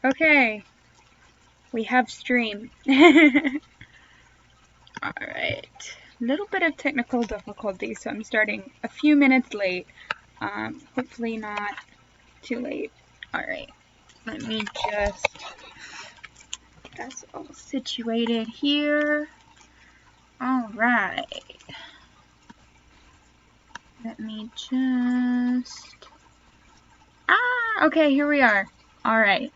Okay, we have stream. Alright, little bit of technical difficulty, so I'm starting a few minutes late. Hopefully not too late. Alright, let me just get us all situated here. Alright. Let me just... okay, here we are. Alright.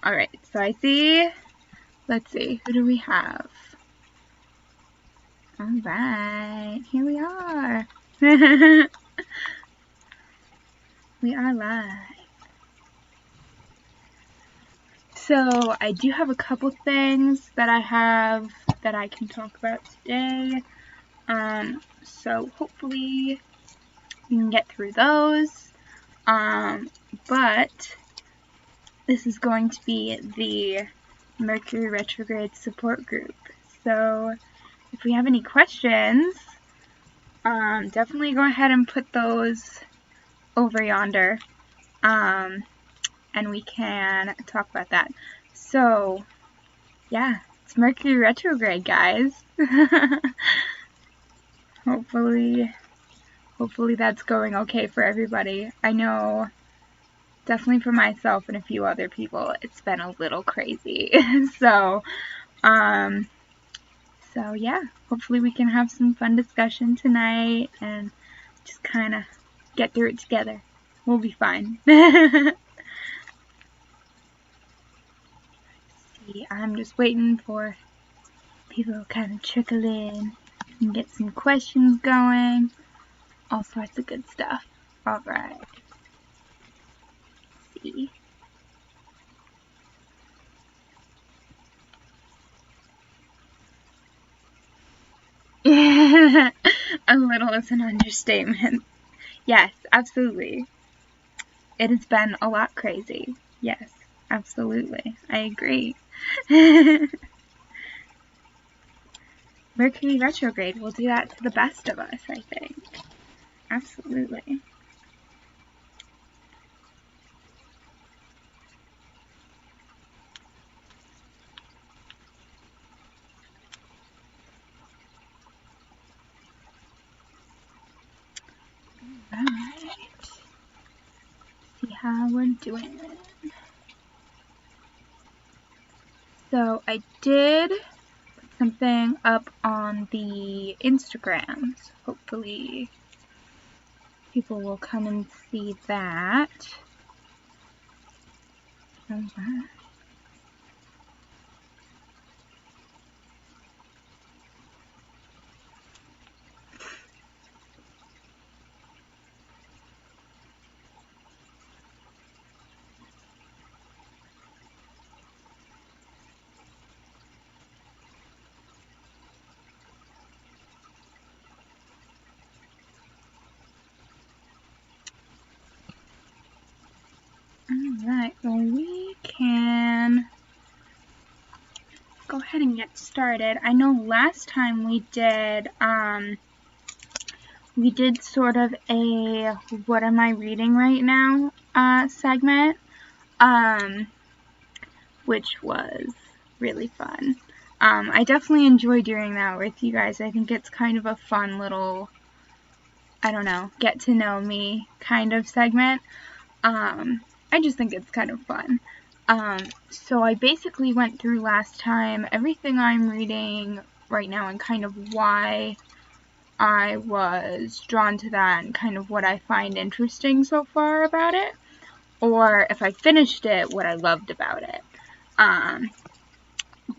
Alright, so I see... Let's see, who do we have? Alright, here we are. We are live. So, I do have a couple things that I can talk about today. So hopefully we can get through those. But this is going to be the Mercury retrograde support group. So if we have any questions, definitely go ahead and put those over yonder. And we can talk about that. So yeah, it's Mercury retrograde, guys. Hopefully that's going okay for everybody. I know, definitely for myself and a few other people, it's been a little crazy. So yeah, hopefully we can have some fun discussion tonight and just kind of get through it together. We'll be fine. See, I'm just waiting for people to kind of trickle in and get some questions going. All sorts of good stuff. Alright. See. A little is an understatement. Yes, absolutely. It has been a lot crazy. Yes, absolutely. I agree. Mercury retrograde will do that to the best of us, I think. Absolutely. Alright. See how we're doing. So I did put something up on the Instagrams. Hopefully people will come and see that. Alright. Alright, well we can go ahead and get started. I know last time we did sort of a what am I reading right now segment, which was really fun. I definitely enjoy doing that with you guys. I think it's kind of a fun little, I don't know, get to know me kind of segment. I just think it's kind of fun. So I basically went through last time everything I'm reading right now and kind of why I was drawn to that and kind of what I find interesting so far about it, or if I finished it, what I loved about it.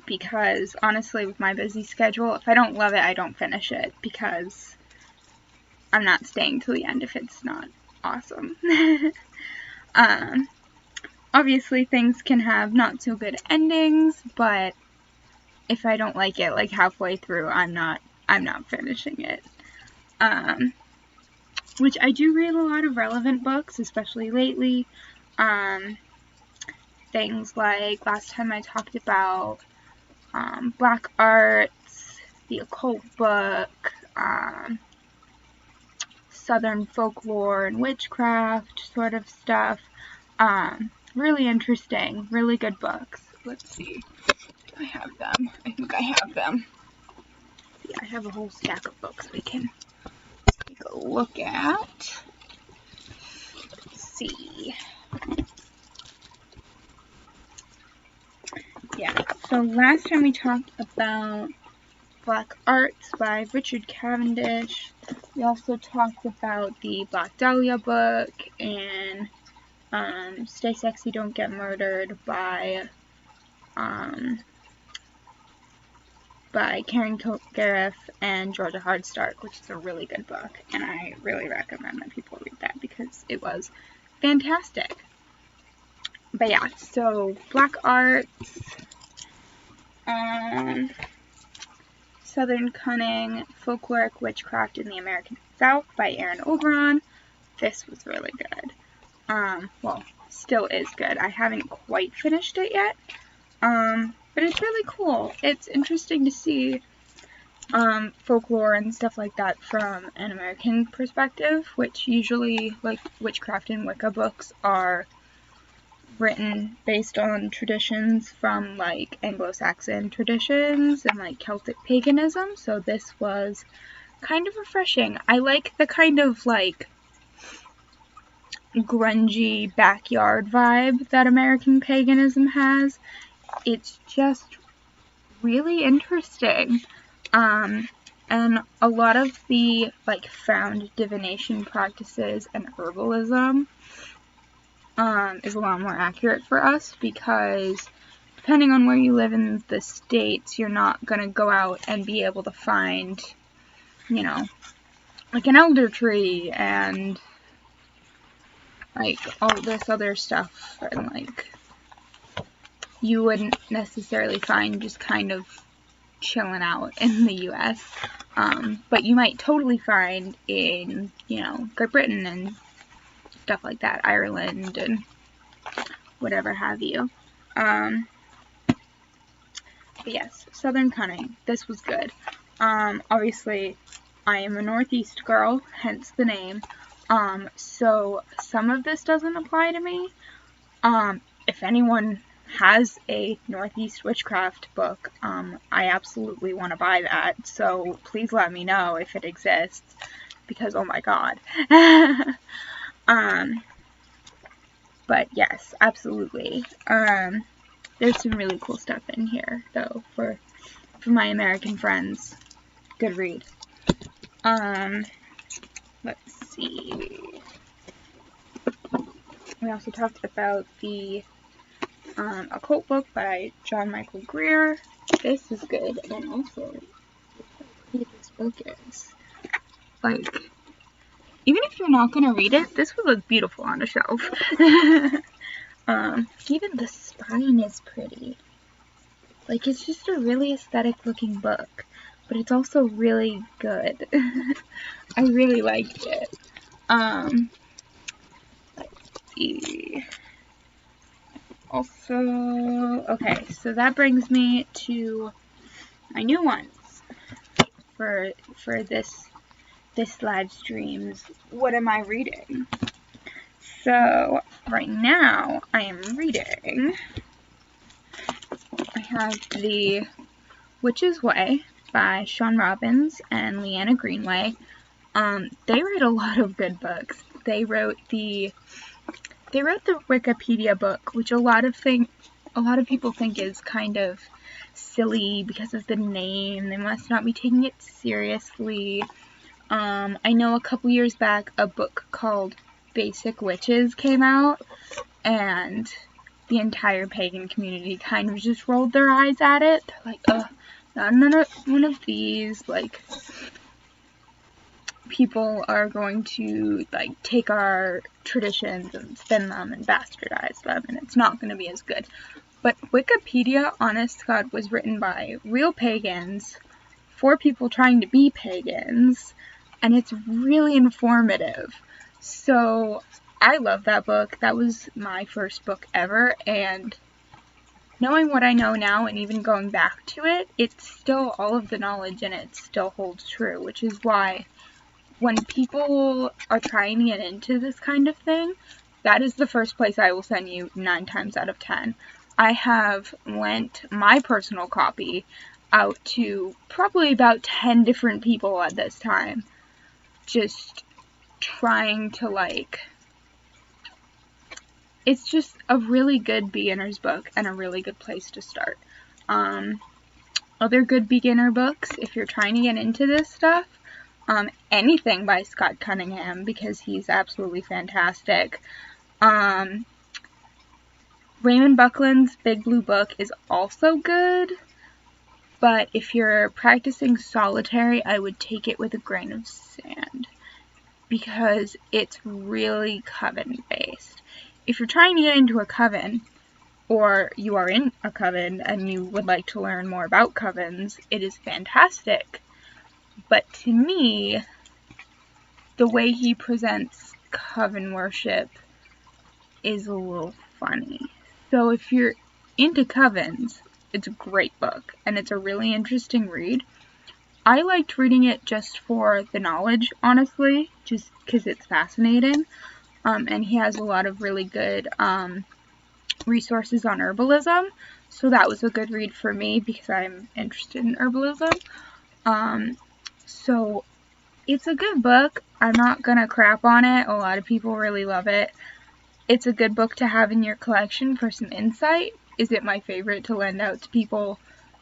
Because honestly, with my busy schedule, if I don't love it, I don't finish it, because I'm not staying till the end if it's not awesome. Obviously things can have not so good endings, but if I don't like it like halfway through, I'm not finishing it. Which I do read a lot of relevant books, especially lately. Things like last time I talked about black arts, the occult book, southern folklore and witchcraft sort of stuff. Really interesting, really good books. Let's see. I have them. I think I have them. Yeah, I have a whole stack of books we can take a look at. Let's see. Yeah, so last time we talked about Black Arts by Richard Cavendish. We also talked about the Black Dahlia book and Stay Sexy, Don't Get Murdered by Karen Kilgariff and Georgia Hardstark, which is a really good book, and I really recommend that people read that because it was fantastic. But yeah, so Black Arts, Southern Cunning, Folkloric Witchcraft in the American South by Erin Oberon. This was really good. Well, still is good. I haven't quite finished it yet. But it's really cool. It's interesting to see folklore and stuff like that from an American perspective, which usually, like, witchcraft and Wicca books are written based on traditions from, like, Anglo-Saxon traditions and, like, Celtic paganism, so this was kind of refreshing. I like the kind of, like, grungy backyard vibe that American paganism has. It's just really interesting. And a lot of the, like, found divination practices and herbalism is a lot more accurate for us because depending on where you live in the States, you're not going to go out and be able to find, you know, like an elder tree and, like, all this other stuff, and, like, you wouldn't necessarily find just kind of chilling out in the US, but you might totally find in, you know, Great Britain and stuff like that, Ireland and whatever have you. But yes, Southern Cunning, this was good. Obviously, I am a Northeast girl, hence the name, so some of this doesn't apply to me. If anyone has a Northeast witchcraft book, I absolutely want to buy that, so please let me know if it exists, because oh my god. But yes, absolutely. There's some really cool stuff in here, though, for my American friends. Good read. Let's see. We also talked about the occult book by John Michael Greer. This is good, and also, look how pretty this book is. Like, even if you're not gonna read it, this would look beautiful on a shelf. Even the spine is pretty. Like, it's just a really aesthetic looking book, but it's also really good. I really liked it. Let's see. Also, okay, so that brings me to my new ones for this live streams. What am I reading? So right now I am reading. I have The Witch's Way by Sean Robbins and Leanna Greenway. They write a lot of good books. They wrote the Wikipedia book, which a lot of people think is kind of silly because of the name. They must not be taking it seriously. I know a couple years back a book called Basic Witches came out, and the entire pagan community kind of just rolled their eyes at it. They're like, ugh, not one of these, like, people are going to, like, take our traditions and spin them and bastardize them, and it's not going to be as good. But Wikipedia, honest to God, was written by real pagans for people trying to be pagans, and it's really informative. So I love that book. That was my first book ever, and knowing what I know now and even going back to it, it's still, all of the knowledge in it still holds true, which is why when people are trying to get into this kind of thing, that is the first place I will send you 9 times out of 10. I have lent my personal copy out to probably about 10 different people at this time, just trying to, like, it's just a really good beginner's book and a really good place to start. Other good beginner books, if you're trying to get into this stuff, anything by Scott Cunningham, because he's absolutely fantastic. Raymond Buckland's Big Blue Book is also good, but if you're practicing solitary, I would take it with a grain of sand, because it's really coven based. If you're trying to get into a coven, or you are in a coven and you would like to learn more about covens, it is fantastic. But to me, the way he presents coven worship is a little funny. So if you're into covens, it's a great book, and it's a really interesting read. I liked reading it just for the knowledge, honestly, just because it's fascinating. And he has a lot of really good resources on herbalism, so that was a good read for me because I'm interested in herbalism. So it's a good book. I'm not gonna crap on it. A lot of people really love it. It's a good book to have in your collection for some insight. Is it my favorite to lend out to people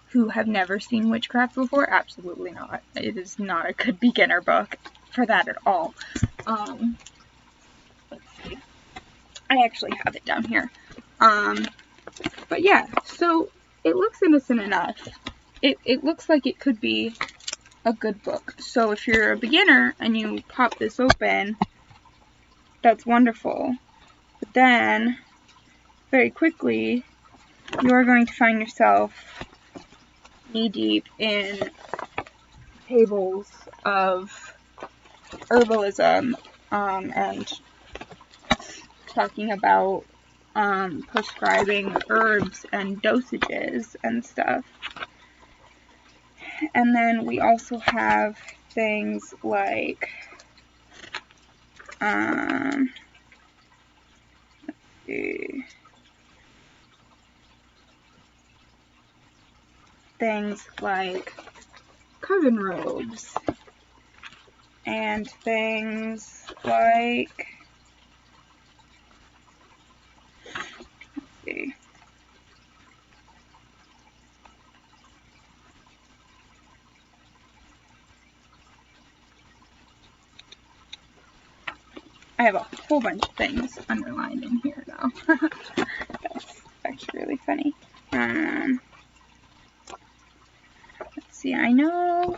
who have never seen witchcraft before? Absolutely not. It is not a good beginner book for that at all. Let's see. I actually have it down here. But yeah, so it looks innocent enough. It looks like it could be a good book. So if you're a beginner and you pop this open, that's wonderful. But then, very quickly, you are going to find yourself knee-deep in tables of herbalism, and talking about prescribing herbs and dosages and stuff. And then we also have things like let's see, things like coven robes and things like, let's see, I have a whole bunch of things underlined in here though. That's actually really funny. Let's see, I know,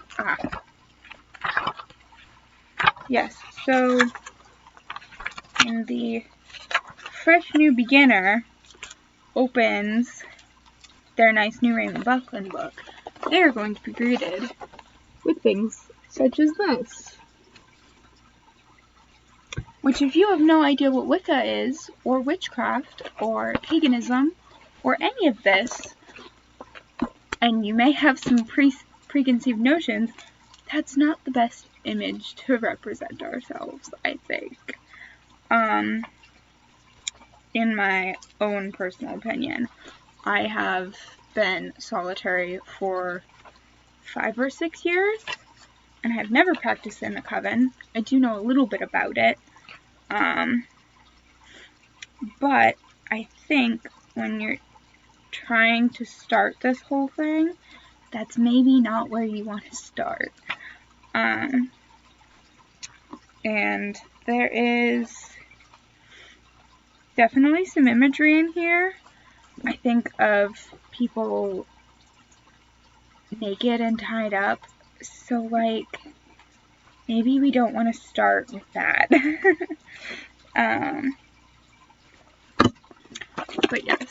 yes, so in the Fresh New Beginner opens their nice new Raymond Buckland book, they are going to be greeted with things such as this. Which, if you have no idea what Wicca is, or witchcraft, or paganism, or any of this, and you may have some preconceived notions, that's not the best image to represent ourselves, I think. In my own personal opinion, I have been solitary for 5 or 6 years, and I have never practiced in a coven. I do know a little bit about it. But I think when you're trying to start this whole thing, that's maybe not where you want to start. And there is definitely some imagery in here. I think of people naked and tied up, so like, maybe we don't want to start with that. But yes,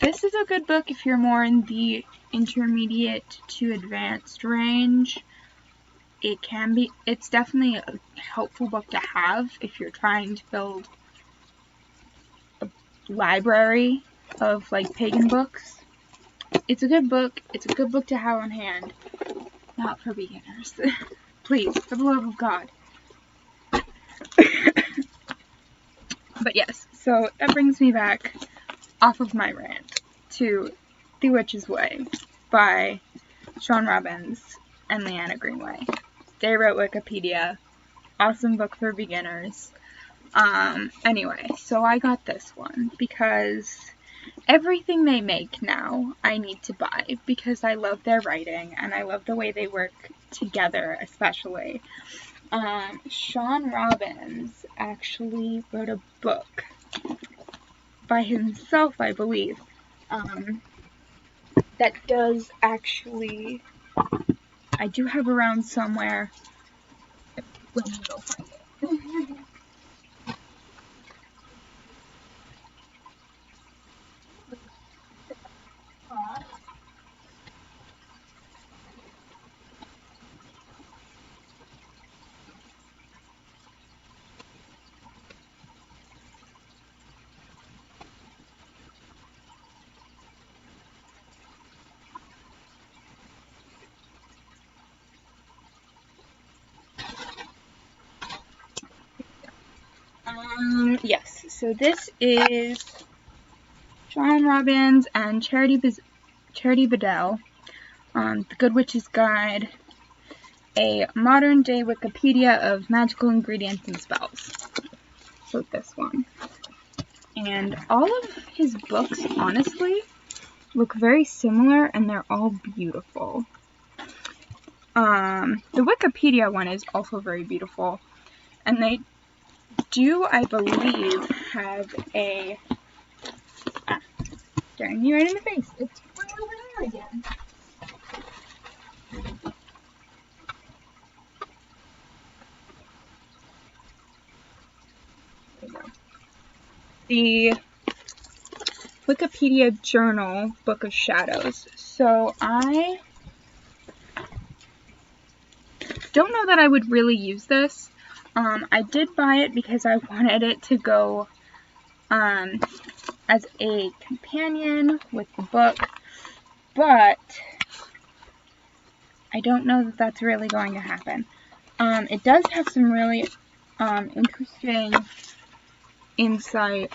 this is a good book if you're more in the intermediate to advanced range. It's definitely a helpful book to have if you're trying to build a library of like pagan books. It's a good book. It's a good book to have on hand. Not for beginners. Please, for the love of God. But yes, so that brings me back off of my rant to The Witch's Way by Sean Robbins and Leanna Greenway. They wrote Wikipedia. Awesome book for beginners. Anyway, so I got this one because everything they make now I need to buy because I love their writing and I love the way they work together, especially. Sean Robbins actually wrote a book by himself, I believe, that does actually, I do have around somewhere. Let me go find it. Yes, so this is Sean Robbins and Charity Bedell, The Good Witch's Guide, a modern-day Wikipedia of magical ingredients and spells. So this one. And all of his books, honestly, look very similar, and they're all beautiful. The Wikipedia one is also very beautiful, and they do, I believe, have a... staring me right in the face. It's way over there again. There we go. The Wikipedia Journal Book of Shadows. So I don't know that I would really use this. I did buy it because I wanted it to go as a companion with the book, but I don't know that that's really going to happen. It does have some really interesting insight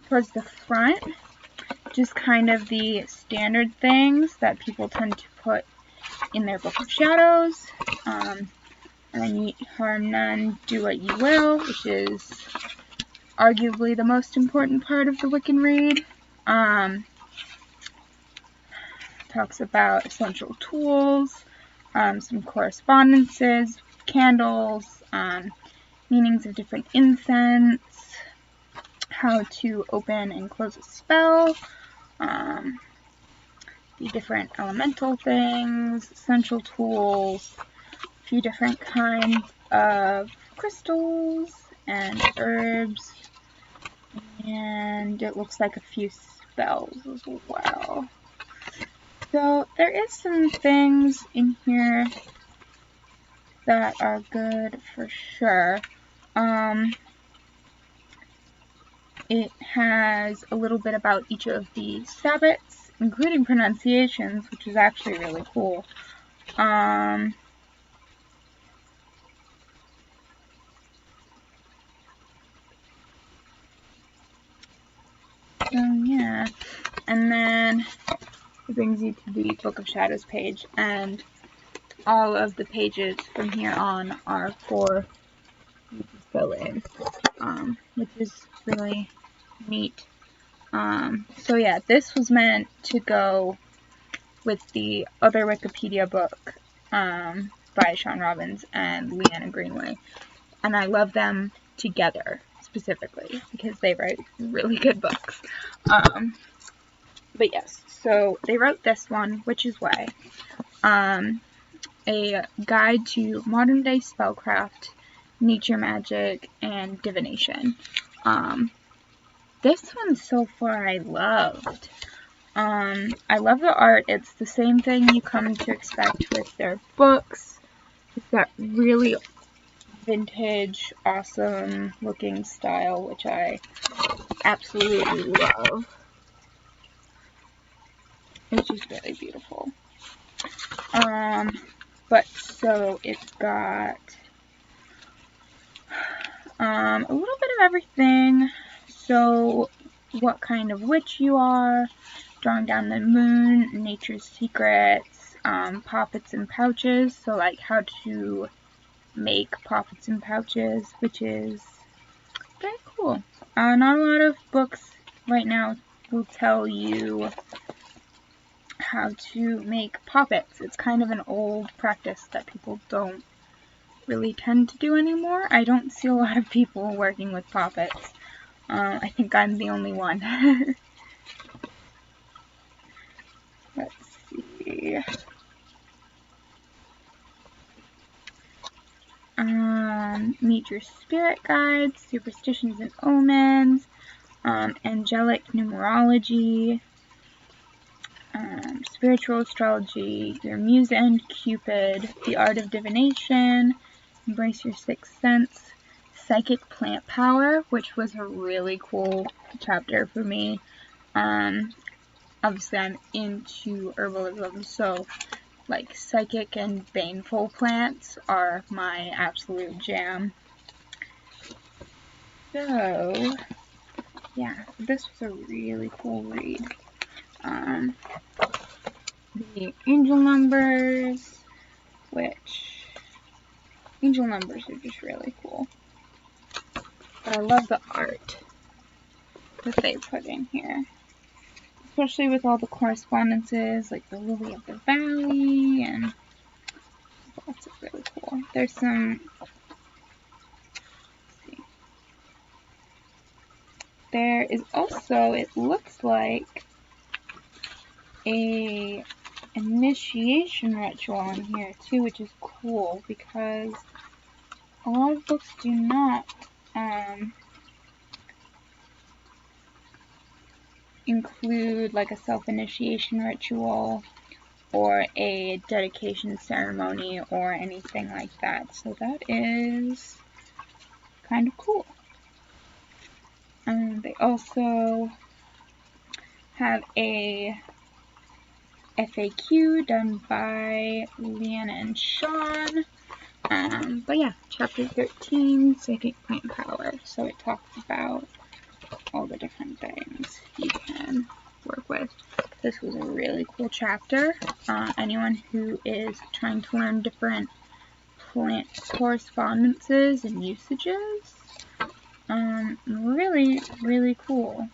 towards the front, just kind of the standard things that people tend to put in their Book of Shadows. I need harm none, do what you will, which is arguably the most important part of the Wiccan read. Talks about essential tools, some correspondences, candles, meanings of different incense, how to open and close a spell, the different elemental things, essential tools, a few different kinds of crystals and herbs, and it looks like a few spells as well. So there is some things in here that are good for sure. It has a little bit about each of the Sabbats, including pronunciations, which is actually really cool. So yeah, and then it brings you to the Book of Shadows page, and all of the pages from here on are for you to fill in, which is really neat. So yeah, this was meant to go with the other Wikipedia book by Sean Robbins and Leanna Greenway, and I love them together specifically because they write really good books. But yes, so they wrote this one, Witch's Way, a guide to modern day spellcraft, nature magic, and divination. This one so far I loved. I love the art. It's the same thing you come to expect with their books. It's that really vintage, awesome looking style, which I absolutely love. It's just really beautiful. But so it's got A little bit of everything. So what kind of witch you are, drawing down the moon, nature's secrets, poppets and pouches, so like how to make poppets and pouches, which is very cool. Not a lot of books right now will tell you how to make poppets. It's kind of an old practice that people don't really tend to do anymore. I don't see a lot of people working with poppets. I think I'm the only one. Let's see. Meet your spirit guides, superstitions and omens, angelic numerology, spiritual astrology, your muse and cupid, the art of divination, embrace your sixth sense, psychic plant power, which was a really cool chapter for me. Obviously I'm into herbalism, so like psychic and baneful plants are my absolute jam. So yeah, this was a really cool read. The angel numbers, which angel numbers are just really cool. But I love the art that they put in here, especially with all the correspondences, like the lily of the valley, and lots of really cool. There's some. Let's see. There is also, it looks like, a initiation ritual in here too, which is cool because a lot of books do not include like a self-initiation ritual or a dedication ceremony or anything like that, so that is kind of cool. They also have a FAQ done by Leanna and Sean. But yeah, chapter 13, Psychic Plant Power. So it talks about all the different things you can work with. This was a really cool chapter. Anyone who is trying to learn different plant correspondences and usages, really, really cool.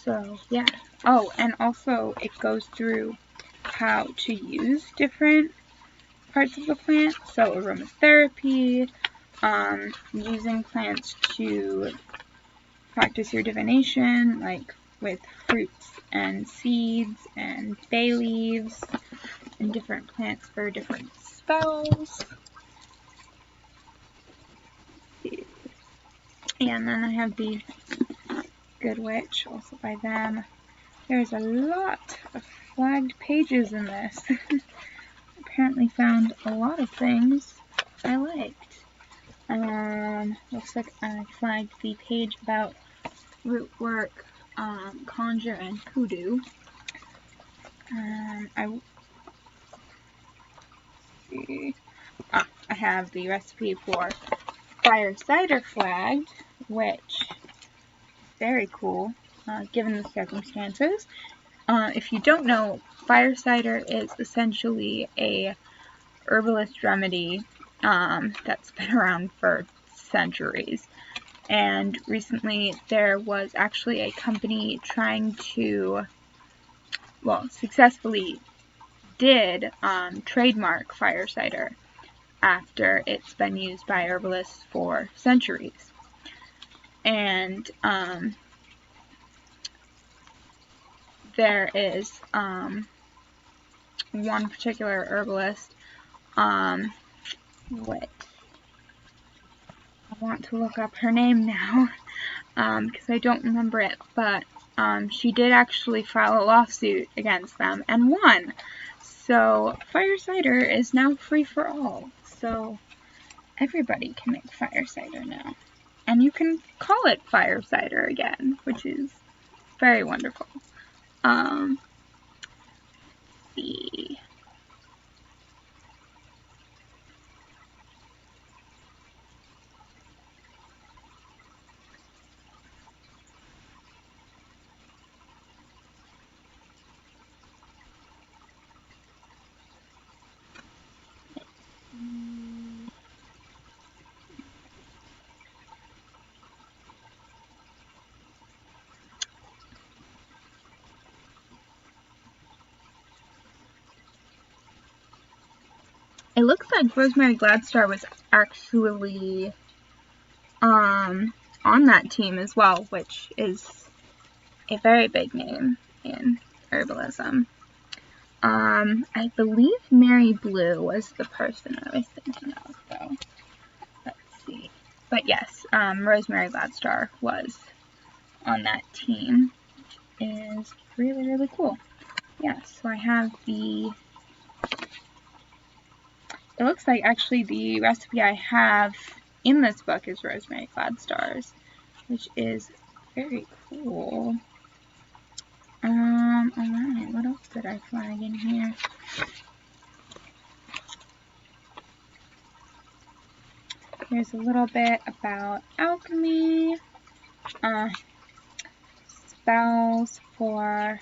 So yeah. Oh, and also it goes through how to use different parts of the plant. So aromatherapy, using plants to practice your divination, like with fruits and seeds and bay leaves, and different plants for different spells. And then I have the Good Witch, also by them. There's a lot of flagged pages in this. Apparently found a lot of things I liked. Looks like I flagged the page about root work, conjure, and hoodoo. I have the recipe for fire cider flagged, which is very cool, given the circumstances. If you don't know, fire cider is essentially a herbalist remedy that's been around for centuries. And recently there was actually a company trying to, well, successfully did trademark fire cider after it's been used by herbalists for centuries. And there is one particular herbalist, what I want to look up her name now, because I don't remember it, but she did actually file a lawsuit against them and won. So fire cider is now free for all. So everybody can make fire cider now. And you can call it fire cider again, which is very wonderful. Let's see. it looks like Rosemary Gladstar was actually on that team as well, which is a very big name in herbalism. I believe Mary Blue was the person I was thinking of, though. Let's see. But yes, Rosemary Gladstar was on that team, which is really, really cool. Yeah, so I have it looks like actually the recipe I have in this book is Rosemary Gladstar's, which is very cool. Alright, what else did I flag in here? Here's a little bit about alchemy, spells for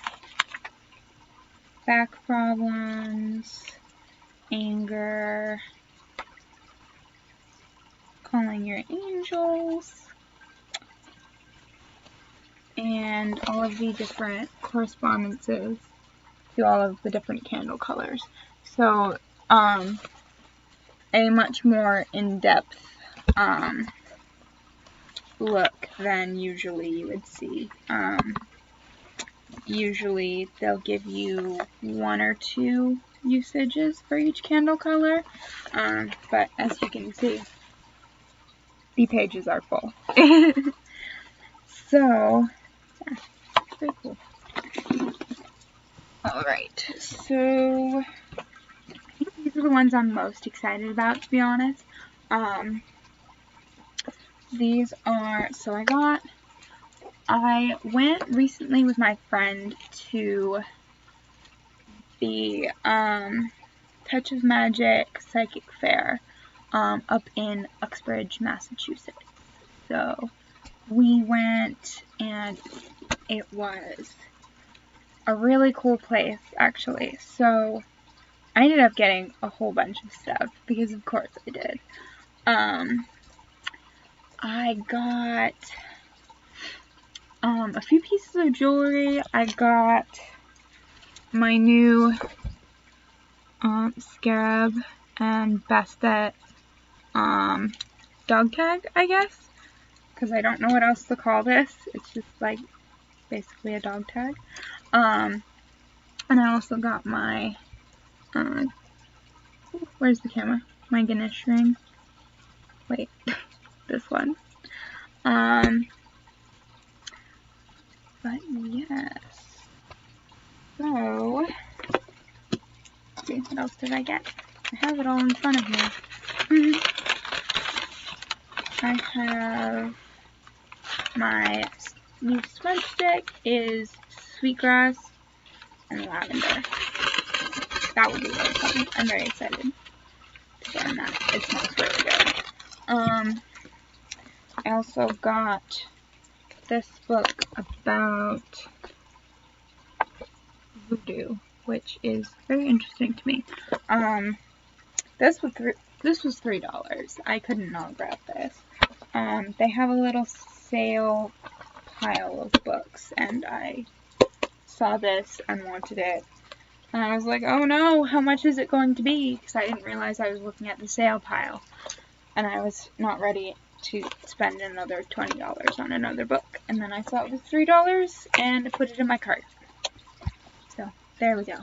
back problems, anger, calling your angels, and all of the different correspondences to all of the different candle colors. So, a much more in-depth look than usually you would see. Usually they'll give you 1 or 2 usages for each candle color, but as you can see, the pages are full. So, yeah, very cool. Alright, so I think these are the ones I'm most excited about, to be honest. These are, so I went recently with my friend to the Touch of Magic Psychic Fair up in Uxbridge, Massachusetts. So we went, and it was a really cool place, actually. So I ended up getting a whole bunch of stuff, because of course I did. I got a few pieces of jewelry. I got my new Scarab and Bastet dog tag, I guess, because I don't know what else to call this. It's just like basically a dog tag. And I also got my where's the camera? My Ganesh ring. Wait, this one. But yes. So, let's see, what else did I get? I have it all in front of me. I have my new smudge stick is sweetgrass and lavender. That will be really fun. I'm very excited to get on that. It smells really good. I also got this book about voodoo, which is very interesting to me. This was $3. I could not grab this. They have a little sale pile of books, and I saw this and wanted it. And I was like, oh no, how much is it going to be? Because I didn't realize I was looking at the sale pile. And I was not ready to spend another $20 on another book. And then I saw it was $3 and I put it in my cart. So, there we go.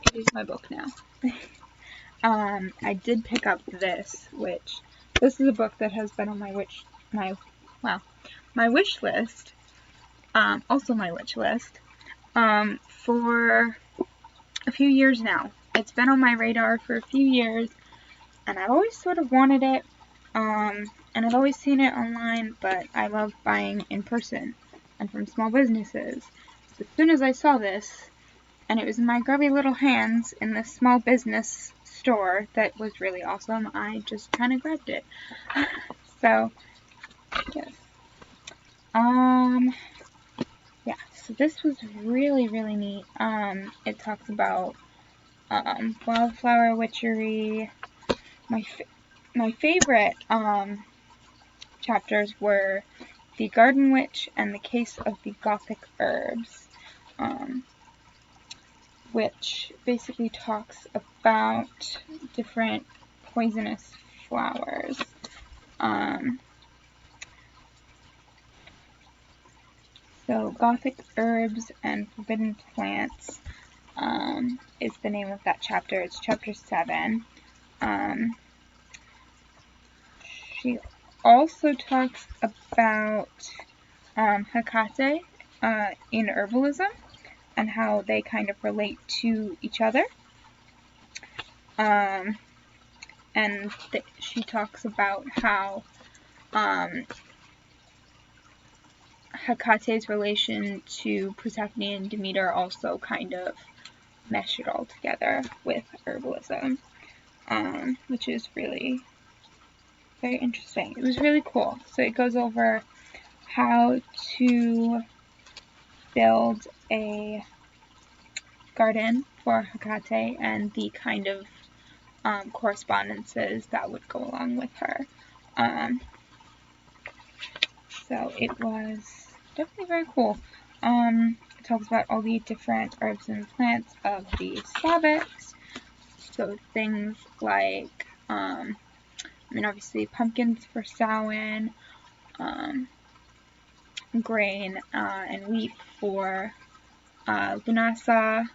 It is my book now. I did pick up this, which, this is a book that has been on my wish list, also my wish list, for a few years now. It's been on my radar for a few years, and I've always sort of wanted it, and I've always seen it online, but I love buying in person and from small businesses. So as soon as I saw this, and it was in my grubby little hands in this small business store that was really awesome, I just kind of grabbed it. So, yes. Yeah, so this was really, really neat. It talks about wildflower witchery. My favorite chapters were the Garden Witch and the Case of the Gothic Herbs, which basically talks about different poisonous flowers. So Gothic Herbs and Forbidden Plants is the name of that chapter. It's chapter 7. She also talks about Hecate in herbalism and how they kind of relate to each other. And she talks about how Hecate's relation to Persephone and Demeter also kind of mesh it all together with herbalism, which is really very interesting. It was really cool. So it goes over how to build a garden for Hecate and the kind of correspondences that would go along with her. So it was definitely very cool. It talks about all the different herbs and plants of the Slavics. So things like, obviously pumpkins for Samhain, grain and wheat for Lunasa,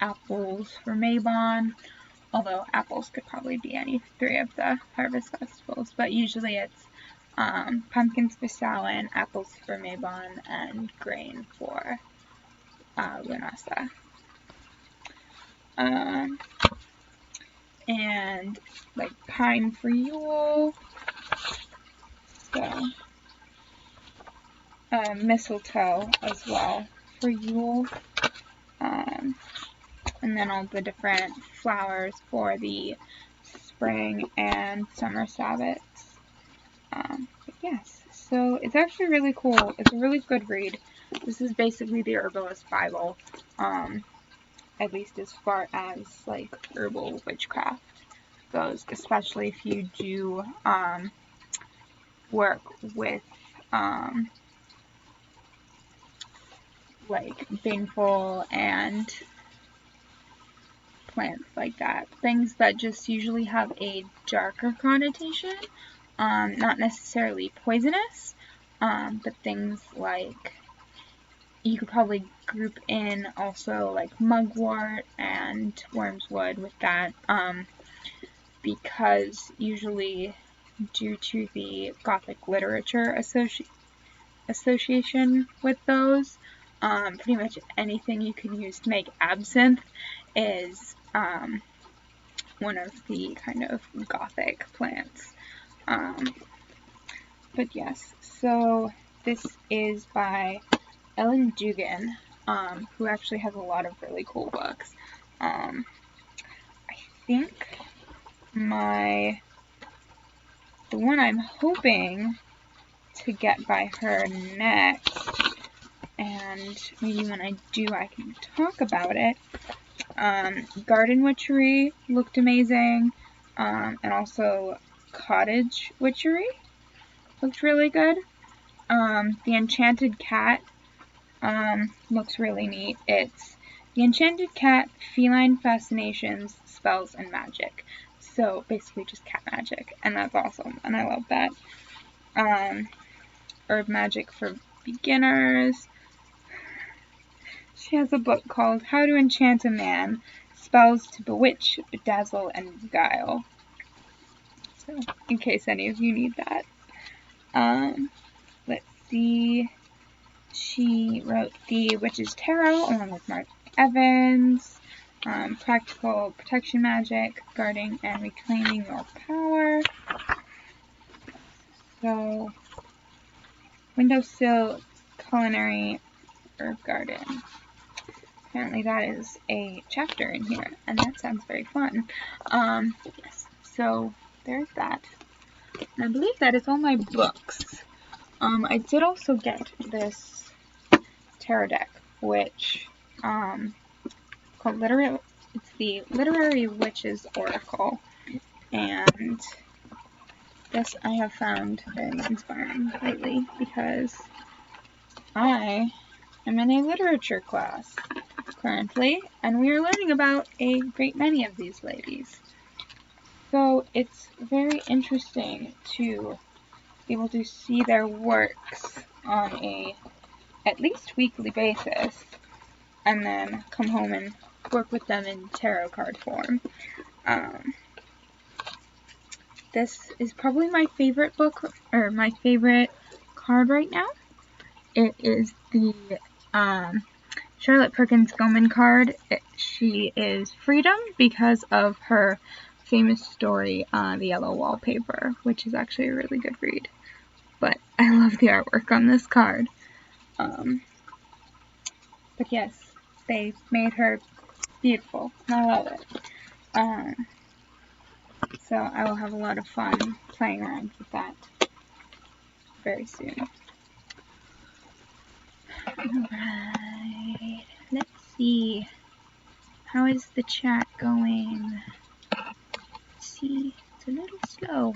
apples for Mabon, although apples could probably be any 3 of the harvest festivals, but usually it's pumpkins for Samhain, apples for Mabon, and grain for Lunasa. And like pine for Yule, so mistletoe as well for Yule, and then all the different flowers for the spring and summer Sabbats. But yes, so it's actually really cool. It's a really good read. This is basically the Herbalist Bible, at least as far as like herbal witchcraft goes, especially if you do work with like baneful and plants like that. Things that just usually have a darker connotation, not necessarily poisonous, but things like, you could probably group in also like mugwort and wormswood with that, because usually due to the Gothic literature association with those, pretty much anything you can use to make absinthe is one of the kind of Gothic plants. But yes, so this is by Ellen Dugan, who actually has a lot of really cool books. I think the one I'm hoping to get by her next, and maybe when I do I can talk about it, Garden Witchery looked amazing, and also Cottage Witchery looked really good. The Enchanted Cat looks really neat. It's The Enchanted Cat, Feline Fascinations, Spells, and Magic. So basically just cat magic, and that's awesome, and I love that. Herb Magic for Beginners. She has a book called How to Enchant a Man, Spells to Bewitch, Bedazzle, and Beguile. So, in case any of you need that. Let's see. She wrote The Witch's Tarot along with Mark Evans. Practical Protection Magic, Guarding and Reclaiming Your Power. So, Windowsill Culinary Herb Garden. Apparently that is a chapter in here, and that sounds very fun. Yes, so there's that. And I believe that is all my books. I did also get this tarot deck, which called it's the Literary Witches Oracle, and this I have found very inspiring lately because I am in a literature class currently, and we are learning about a great many of these ladies. So it's very interesting to be able to see their works on a at least weekly basis, and then come home and work with them in tarot card form. This is probably my favorite book, or my favorite card right now. It is the Charlotte Perkins Gilman card. She is Freedom because of her famous story, The Yellow Wallpaper, which is actually a really good read. But I love the artwork on this card. But yes, they made her beautiful. I love it. So I will have a lot of fun playing around with that very soon. Alright, let's see. How is the chat going? Let's see, it's a little slow.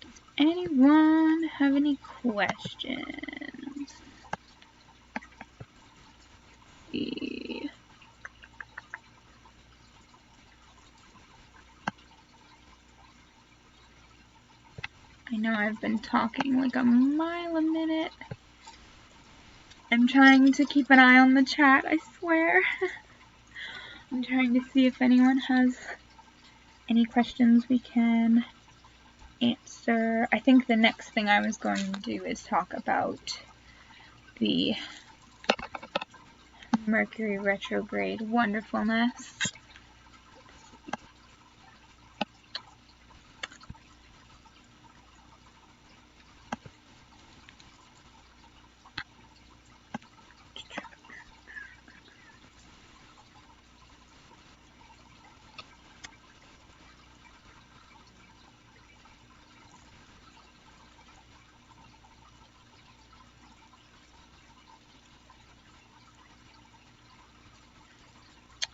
Does anyone have any questions? Let's see. I know I've been talking like a mile a minute. I'm trying to keep an eye on the chat, I swear. I'm trying to see if anyone has any questions we can answer. I think the next thing I was going to do is talk about the Mercury retrograde wonderfulness.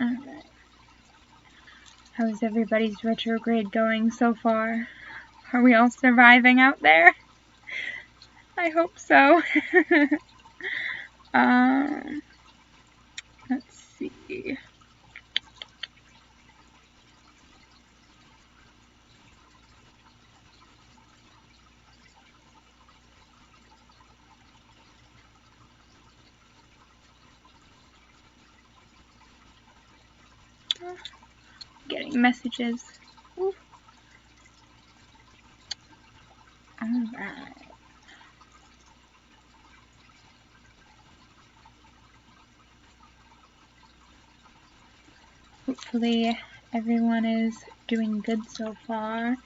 Alright. How is everybody's retrograde going so far? Are we all surviving out there? I hope so. Let's see. Getting messages. Ooh. Alright. Hopefully everyone is doing good so far.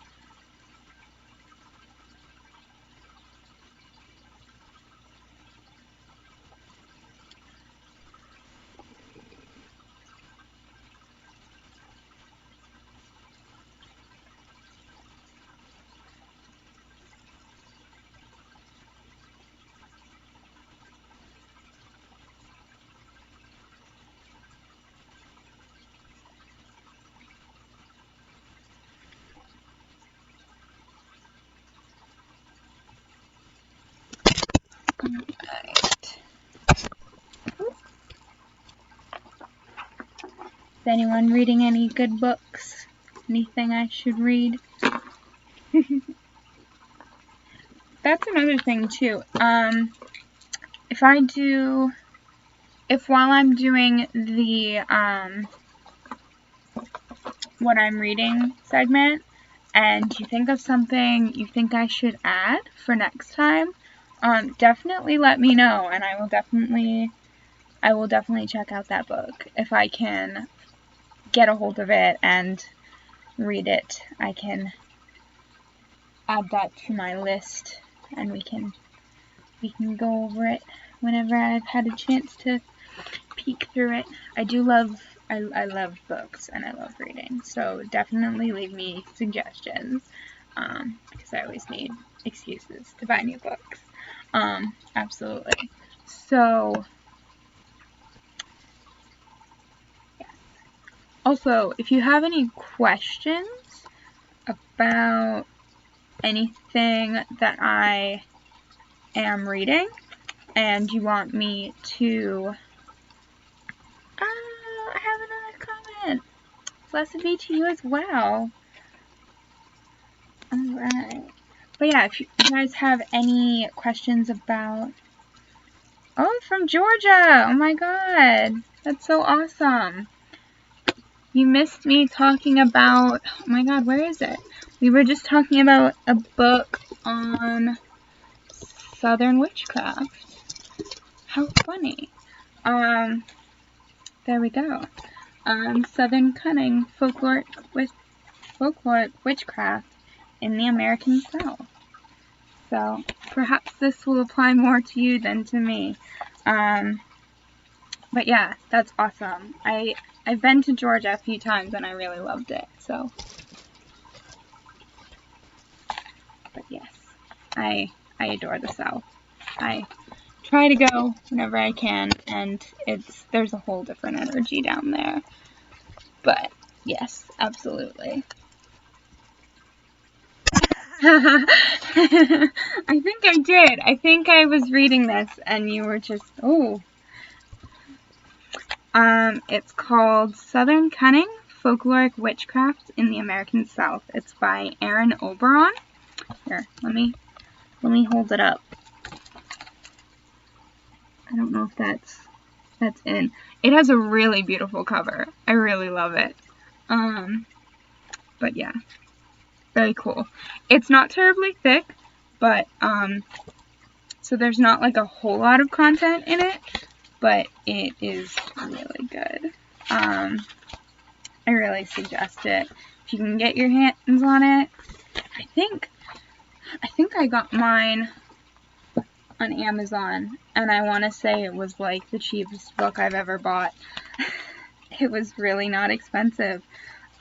Alright. Is anyone reading any good books? Anything I should read? That's another thing too. If while I'm doing the what I'm reading segment, and you think of something you think I should add for next time, definitely let me know, and I will definitely check out that book. If I can get a hold of it and read it, I can add that to my list, and we can go over it whenever I've had a chance to peek through it. I love books and I love reading, so definitely leave me suggestions, because I always need excuses to buy new books. Absolutely. So, yeah. Also, if you have any questions about anything that I am reading, and you want me to Blessed be to you as well. Alright. But yeah, if you guys have any questions about... Oh, from Georgia! Oh my god! That's so awesome! You missed me talking about... Oh my god, where is it? We were just talking about a book on Southern witchcraft. How funny. There we go. Southern Cunning, Folkloric Witchcraft in the American South. So, perhaps this will apply more to you than to me. But yeah, that's awesome. I've been to Georgia a few times and I really loved it, so. But yes, I adore the South. I try to go whenever I can, and there's a whole different energy down there. But yes, absolutely. I think I did. I think I was reading this and you were just, oh. It's called Southern Cunning, Folkloric Witchcraft in the American South. It's by Aaron Oberon. Here, let me hold it up. I don't know if that's in. It has a really beautiful cover. I really love it. But yeah, very cool. It's not terribly thick, but so there's not like a whole lot of content in it, but it is really good. I really suggest it if you can get your hands on it. I think I got mine on Amazon, and I want to say it was like the cheapest book I've ever bought. It was really not expensive.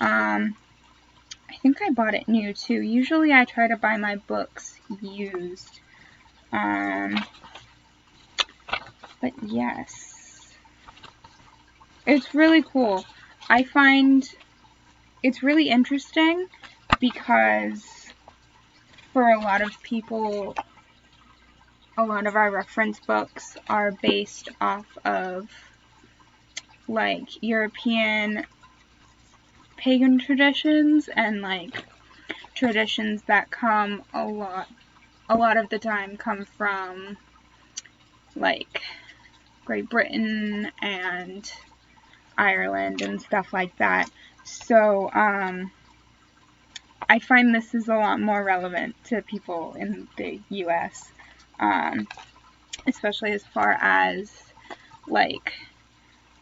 I think I bought it new too. Usually I try to buy my books used. But yes, it's really cool. I find it's really interesting because for a lot of people, a lot of our reference books are based off of like European pagan traditions and like traditions that come a lot of the time come from like Great Britain and Ireland and stuff like that. So I find this is a lot more relevant to people in the US, especially as far as like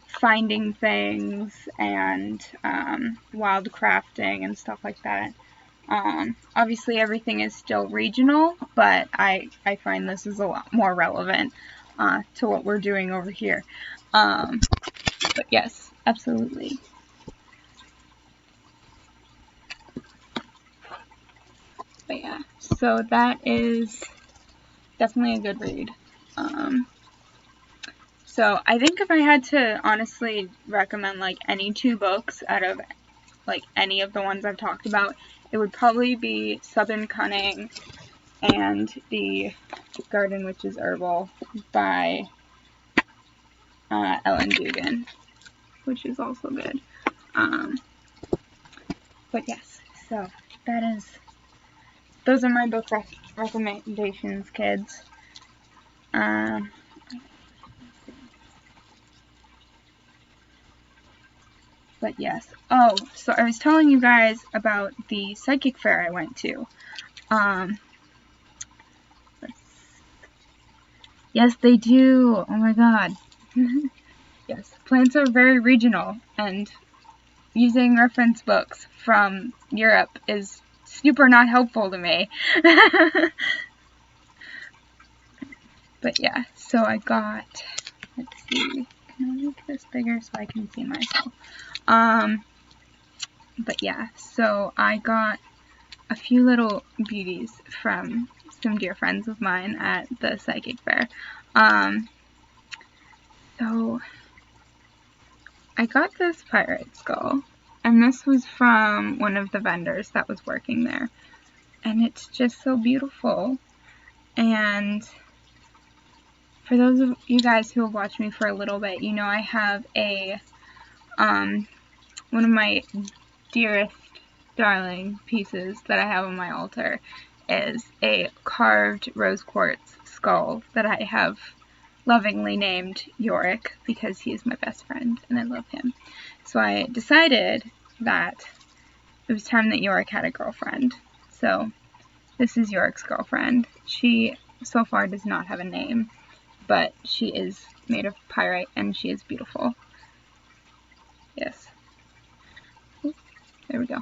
finding things and wild crafting and stuff like that. Obviously everything is still regional, but I find this is a lot more relevant to what we're doing over here. But yes, absolutely. But yeah, so that is definitely a good read. So I think if I had to honestly recommend like any two books out of like any of the ones I've talked about, it would probably be Southern Cunning and The Garden Witch's Herbal by Ellen Dugan, which is also good. But yes, so those are my book recommendations, kids. But yes. Oh, so I was telling you guys about the psychic fair I went to. Yes, they do. Oh my god. Yes, plants are very regional, and using reference books from Europe is super not helpful to me. But yeah, so I got, let's see, can I make this bigger so I can see myself? But yeah, so I got a few little beauties from some dear friends of mine at the psychic fair. So I got this pirate skull, and this was from one of the vendors that was working there, and it's just so beautiful. And for those of you guys who have watched me for a little bit, you know I have a one of my dearest, darling pieces that I have on my altar is a carved rose quartz skull that I have lovingly named Yorick because he is my best friend and I love him. So I decided that it was time that Yorick had a girlfriend. So this is Yorick's girlfriend. She so far does not have a name, but she is made of pyrite and she is beautiful. Yes. There we go.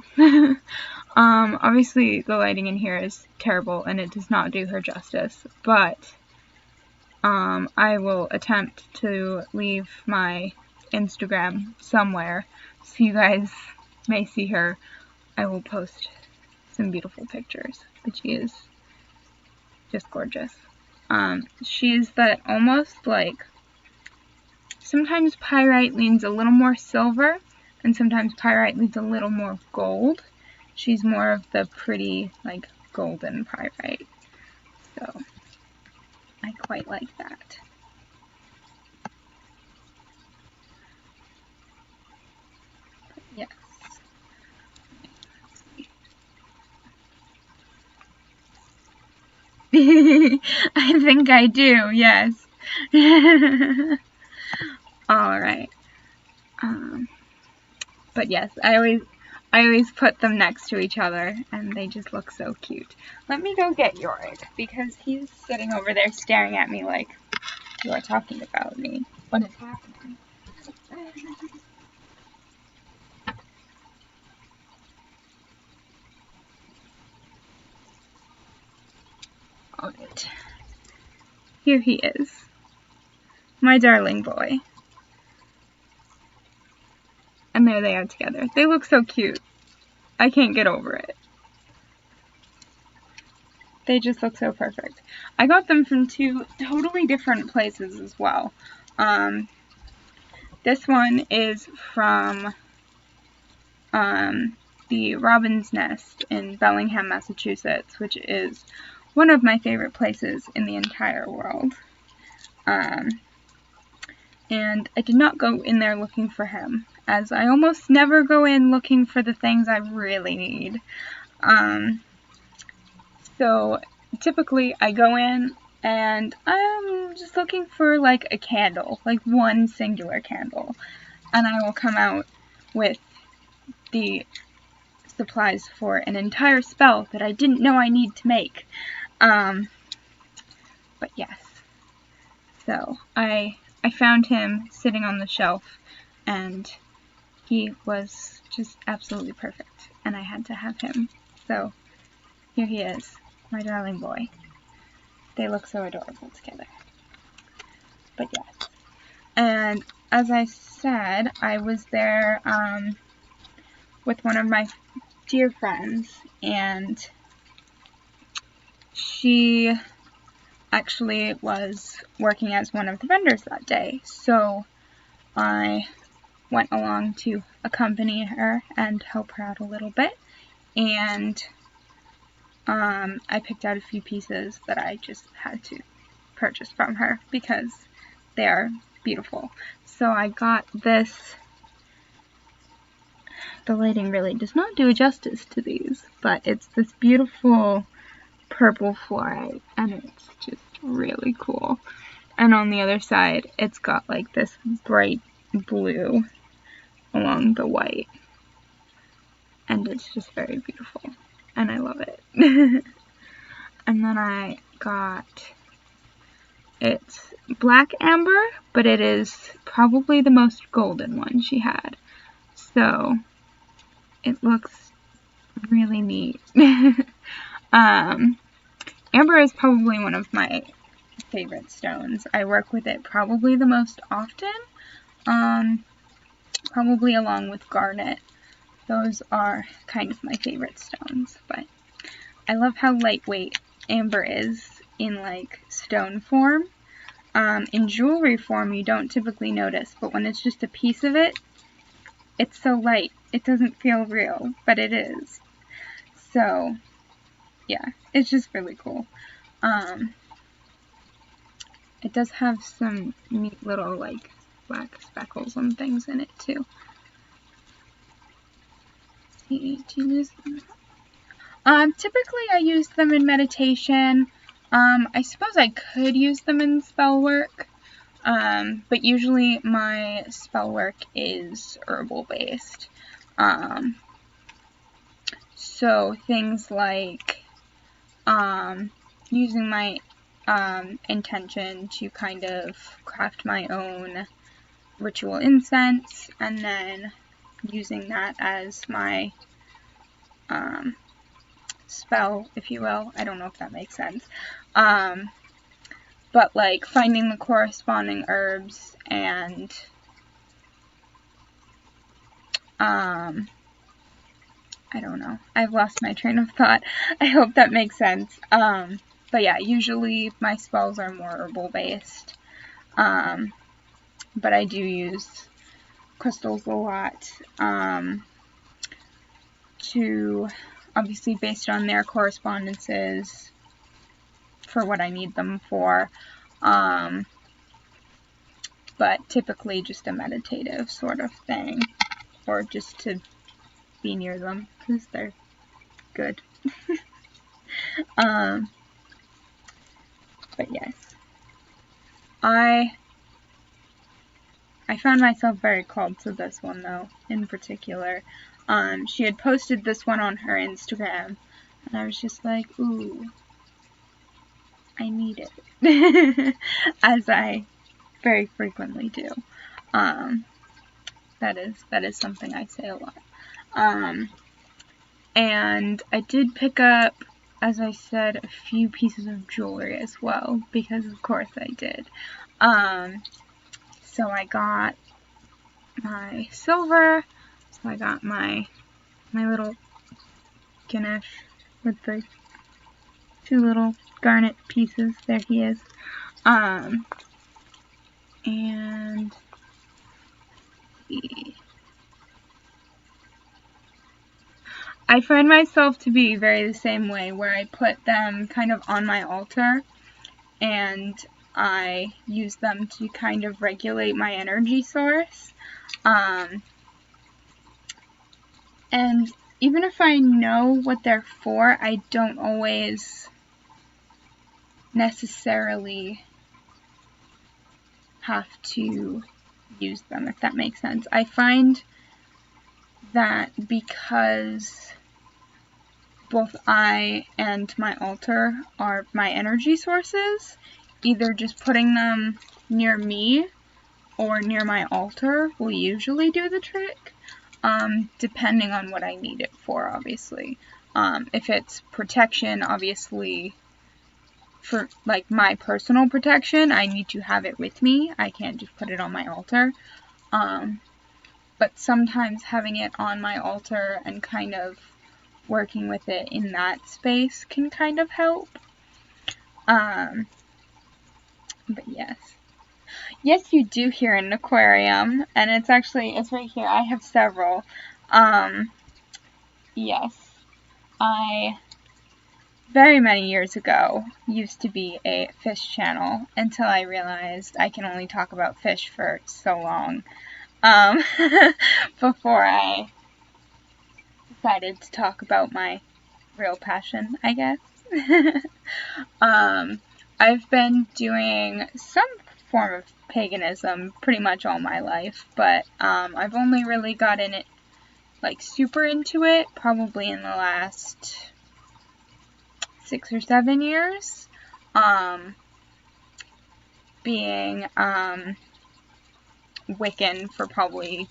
Obviously the lighting in here is terrible and it does not do her justice, but I will attempt to leave my Instagram somewhere so you guys may see her. I will post some beautiful pictures, but she is just gorgeous. She is that almost like, sometimes pyrite leans a little more silver and sometimes pyrite leans a little more gold. She's more of the pretty, like, golden pyrite. So, I quite like that. But yes. I think I do, yes. Alright. But yes, I always put them next to each other, and they just look so cute. Let me go get Yorick, because he's sitting over there staring at me like, you are talking about me. What is happening? Alright. Here he is. My darling boy. And there they are together. They look so cute. I can't get over it. They just look so perfect. I got them from two totally different places as well. This one is from the Robin's Nest in Bellingham, Massachusetts, which is one of my favorite places in the entire world. And I did not go in there looking for him, as I almost never go in looking for the things I really need. So typically I go in and I'm just looking for like a candle, like one singular candle, and I will come out with the supplies for an entire spell that I didn't know I need to make. But yes, so I found him sitting on the shelf, and he was just absolutely perfect, and I had to have him. So here he is, my darling boy. They look so adorable together. But yes, and as I said, I was there with one of my dear friends, and she actually was working as one of the vendors that day, so I went along to accompany her and help her out a little bit, and I picked out a few pieces that I just had to purchase from her because they are beautiful. So I got this. The lighting really does not do justice to these, but it's this beautiful purple fluorite, and it's just really cool. And on the other side, it's got like this bright blue along the white, and it's just very beautiful, and I love it. And then I got, it's black amber, but it is probably the most golden one she had, so it looks really neat. Amber is probably one of my favorite stones. I work with it probably the most often, probably along with garnet. Those are kind of my favorite stones, but I love how lightweight amber is in like stone form. In jewelry form you don't typically notice, but when it's just a piece of it, it's so light. It doesn't feel real, but it is. So yeah, it's just really cool. It does have some neat little like black speckles and things in it too. see, do you use them? Typically I use them in meditation. I suppose I could use them in spell work. But usually my spell work is herbal based. So things like, using my, intention to kind of craft my own ritual incense, and then using that as my, spell, if you will. I don't know if that makes sense. But like finding the corresponding herbs and, I don't know. I've lost my train of thought. I hope that makes sense. But yeah, usually my spells are more herbal based. But I do use crystals a lot, to, obviously based on their correspondences for what I need them for, but typically just a meditative sort of thing, or just to be near them, because they're good. But yes, I found myself very called to this one, though, in particular. She had posted this one on her Instagram, and I was just like, ooh, I need it. As I very frequently do. That is something I say a lot. And I did pick up, as I said, a few pieces of jewelry as well, because of course I did. So I got my silver, so I got my little Ganesh with the two little garnet pieces. There he is. And I find myself to be very the same way, where I put them kind of on my altar, and I use them to kind of regulate my energy source. And even if I know what they're for, I don't always necessarily have to use them, if that makes sense. I find that because both I and my altar are my energy sources, either just putting them near me or near my altar will usually do the trick, depending on what I need it for, obviously. If it's protection, obviously, for like my personal protection, I need to have it with me. I can't just put it on my altar. But sometimes having it on my altar and kind of working with it in that space can kind of help. But yes. Yes, you do hear an aquarium, and it's right here. I have several. Yes. I, very many years ago, used to be a fish channel, until I realized I can only talk about fish for so long, before I decided to talk about my real passion, I guess. I've been doing some form of paganism pretty much all my life, but I've only really gotten it, like, super into it probably in the last 6 or 7 years, being Wiccan for probably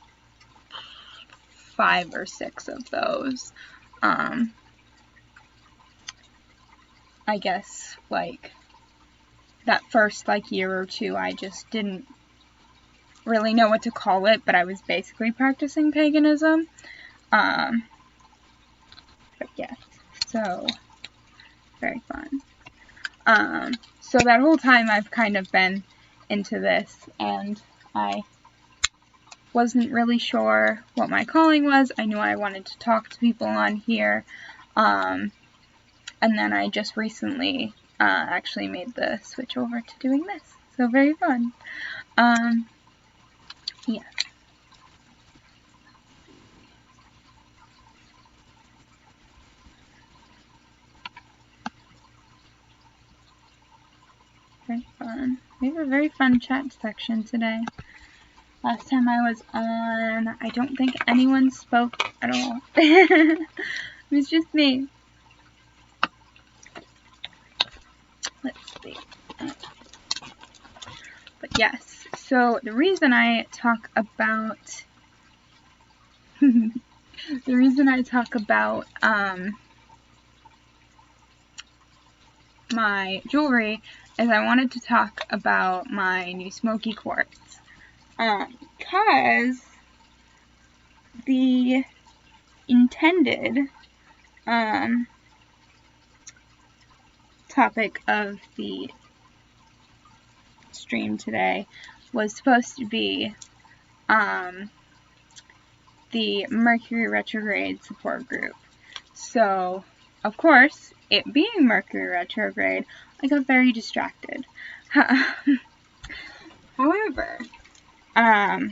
5 or 6 of those. I guess, like, that first, like, year or two, I just didn't really know what to call it, but I was basically practicing paganism. But yes, so, very fun. So that whole time I've kind of been into this, and I wasn't really sure what my calling was. I knew I wanted to talk to people on here, and then I just recently actually made the switch over to doing this, so very fun. Yeah. very fun. We have a very fun chat section today. Last time I was on, I don't think anyone spoke at all. It was just me. Let's see. But yes, so the reason I talk about my jewelry is I wanted to talk about my new smoky quartz. Because the intended topic of the stream today was supposed to be the Mercury retrograde support group. So, of course, it being Mercury retrograde, I got very distracted. However, I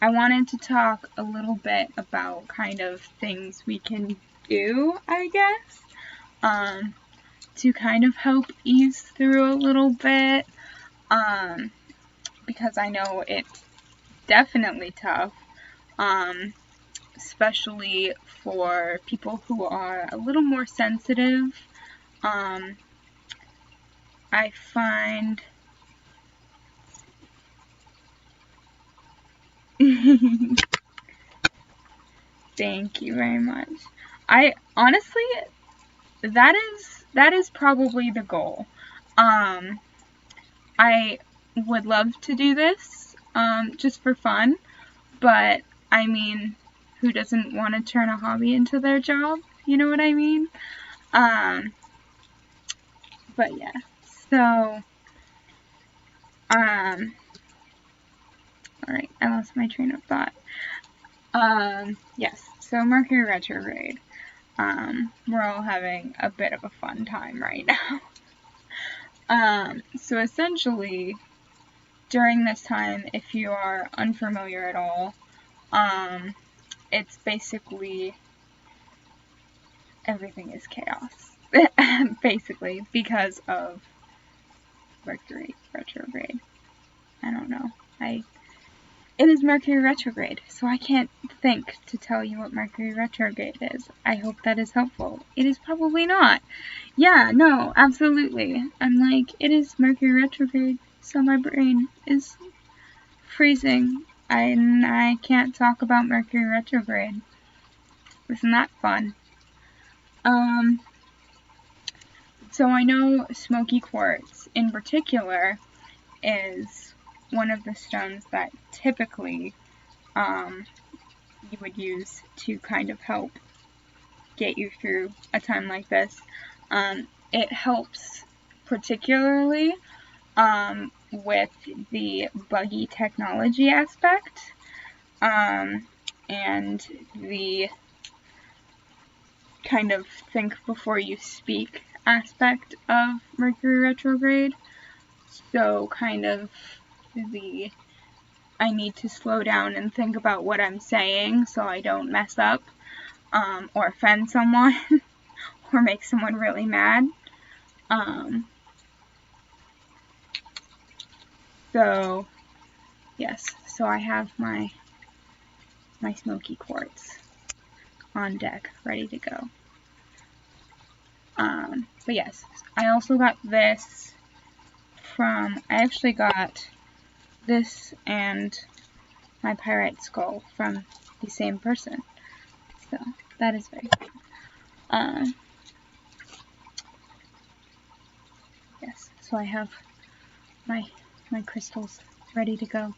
wanted to talk a little bit about kind of things we can do, I guess, to kind of help ease through a little bit, because I know it's definitely tough, especially for people who are a little more sensitive. I find Thank you very much. I honestly, that is probably the goal. I would love to do this just for fun, but I mean, who doesn't want to turn a hobby into their job? You know what I mean? But yeah, so alright, I lost my train of thought. Yes, so Mercury retrograde. We're all having a bit of a fun time right now. So essentially, during this time, if you are unfamiliar at all, it's basically everything is chaos. Basically, because of Mercury retrograde. I don't know. It is Mercury retrograde, so I can't think to tell you what Mercury retrograde is. I hope that is helpful. It is probably not. Yeah, no, absolutely. I'm like, it is Mercury retrograde, so my brain is freezing. I can't talk about Mercury retrograde. Isn't that fun? So I know smoky quartz in particular is one of the stones that typically you would use to kind of help get you through a time like this. It helps particularly with the buggy technology aspect and the kind of think before you speak aspect of Mercury retrograde. So kind of I need to slow down and think about what I'm saying so I don't mess up or offend someone or make someone really mad. So yes, so I have my smoky quartz on deck, ready to go. But yes, I also got this I actually got this and my pyrite skull from the same person. So that is very cool. Yes, so I have my crystals ready to go.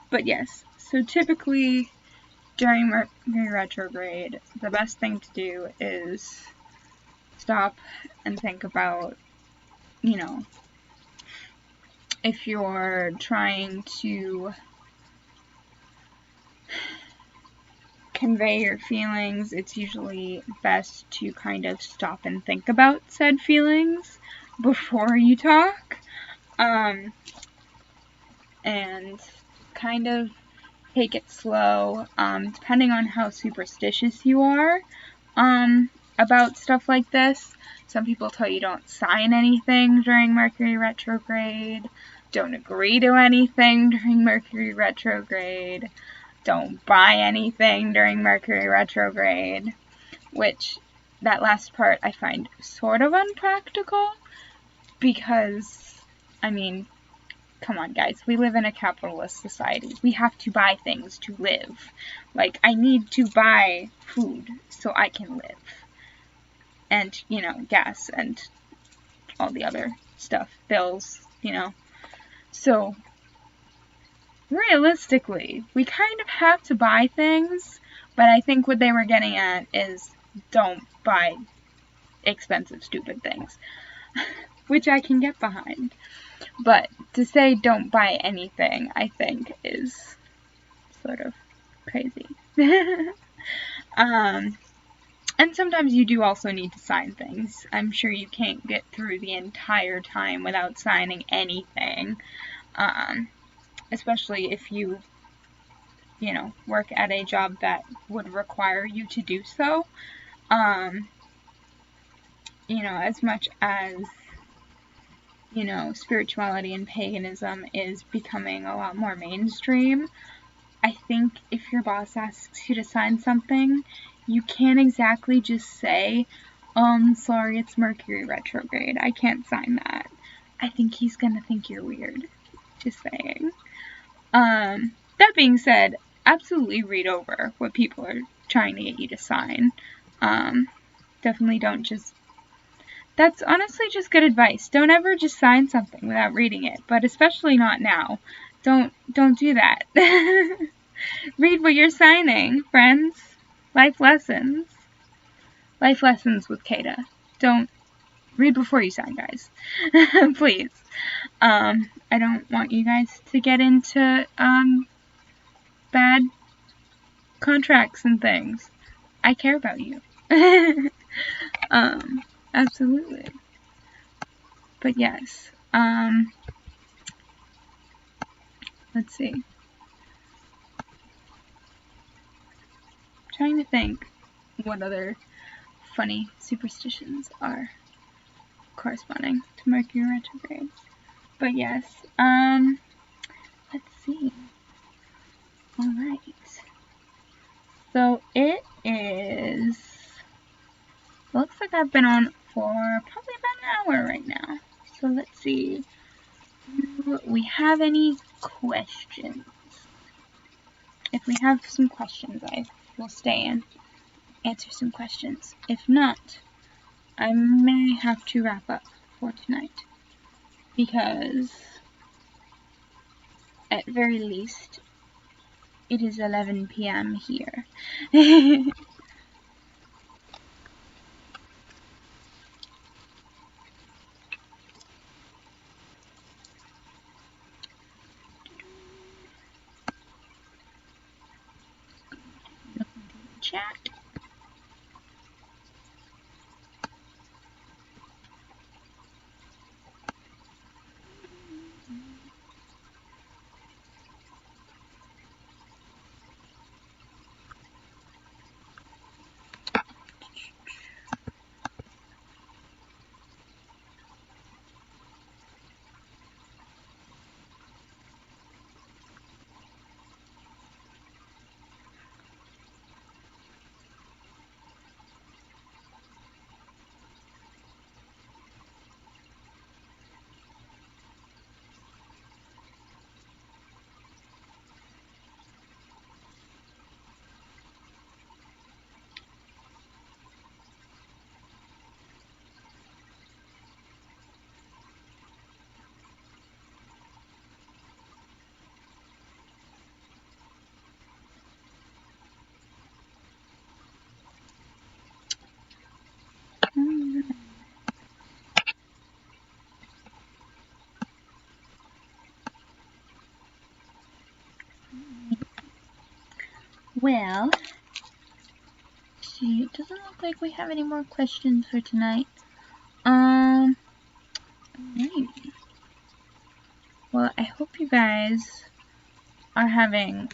But yes, so typically during Mercury retrograde, the best thing to do is stop and think about, you know, if you're trying to convey your feelings, it's usually best to kind of stop and think about said feelings before you talk, and kind of take it slow, depending on how superstitious you are. about stuff like this. Some people tell you don't sign anything during Mercury retrograde, don't agree to anything during Mercury retrograde, don't buy anything during Mercury retrograde, which that last part I find sort of unpractical because, I mean, come on guys, we live in a capitalist society. We have to buy things to live. Like, I need to buy food so I can live. And, you know, gas and all the other stuff, bills, you know. So, realistically, we kind of have to buy things, but I think what they were getting at is don't buy expensive, stupid things, which I can get behind. But to say don't buy anything, I think, is sort of crazy. And sometimes you do also need to sign things. I'm sure you can't get through the entire time without signing anything. Especially if you know, work at a job that would require you to do so. You know, as much as, you know, spirituality and paganism is becoming a lot more mainstream, I think if your boss asks you to sign something, you can't exactly just say, sorry, it's Mercury retrograde, I can't sign that. I think he's gonna think you're weird. Just saying. That being said, absolutely read over what people are trying to get you to sign. Definitely don't just... That's honestly just good advice. Don't ever just sign something without reading it, but especially not now. Don't do that. Read what you're signing, friends. Life lessons. Life lessons with Kata. Don't read before you sign, guys. Please. I don't want you guys to get into bad contracts and things. I care about you. Absolutely. But yes. Let's see. I'm trying to think what other funny superstitions are corresponding to Mercury retrograde. But yes, let's see. Alright. So it is, looks like I've been on for probably about an hour right now. So let's see. Do we have any questions? If we have some questions, I will stay and answer some questions. If not, I may have to wrap up for tonight. Because, at very least, it is 11 p.m. here. Chat. Well, see, it doesn't look like we have any more questions for tonight. Alright. Well, I hope you guys are having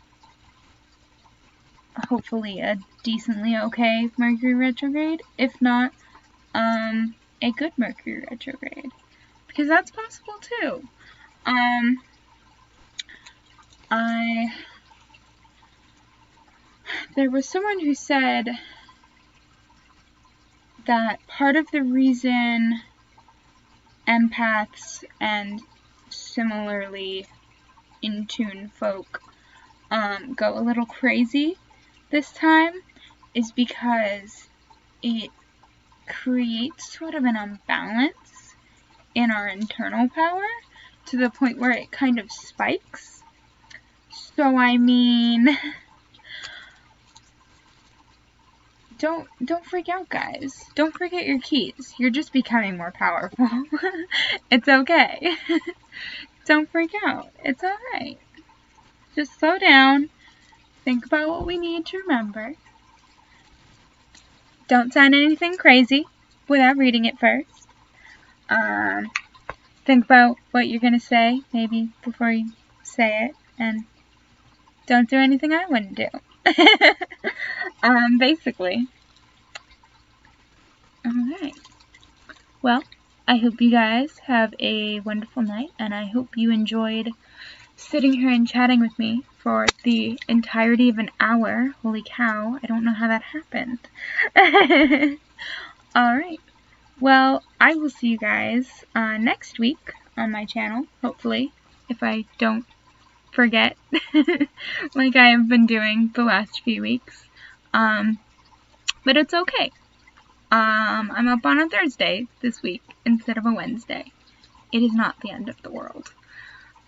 hopefully a decently okay Mercury retrograde. If not, a good Mercury retrograde. Because that's possible too. There was someone who said that part of the reason empaths and similarly in tune folk go a little crazy this time is because it creates sort of an imbalance in our internal power to the point where it kind of spikes. So I mean, don't freak out, guys. Don't forget your keys. You're just becoming more powerful. It's okay. Don't freak out. It's alright. Just slow down. Think about what we need to remember. Don't sign anything crazy without reading it first. Think about what you're going to say, maybe before you say it, and don't do anything I wouldn't do. Basically. Alright. Well, I hope you guys have a wonderful night, and I hope you enjoyed sitting here and chatting with me for the entirety of an hour. Holy cow, I don't know how that happened. Alright. Well, I will see you guys next week on my channel, hopefully, if I don't forget, like I have been doing the last few weeks. But it's okay. I'm up on a Thursday this week instead of a Wednesday. It is not the end of the world.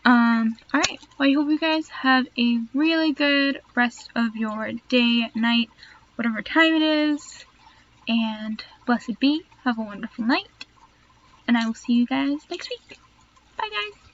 Alright, well, I hope you guys have a really good rest of your day, night, whatever time it is, and blessed be. Have a wonderful night, and I will see you guys next week. Bye, guys.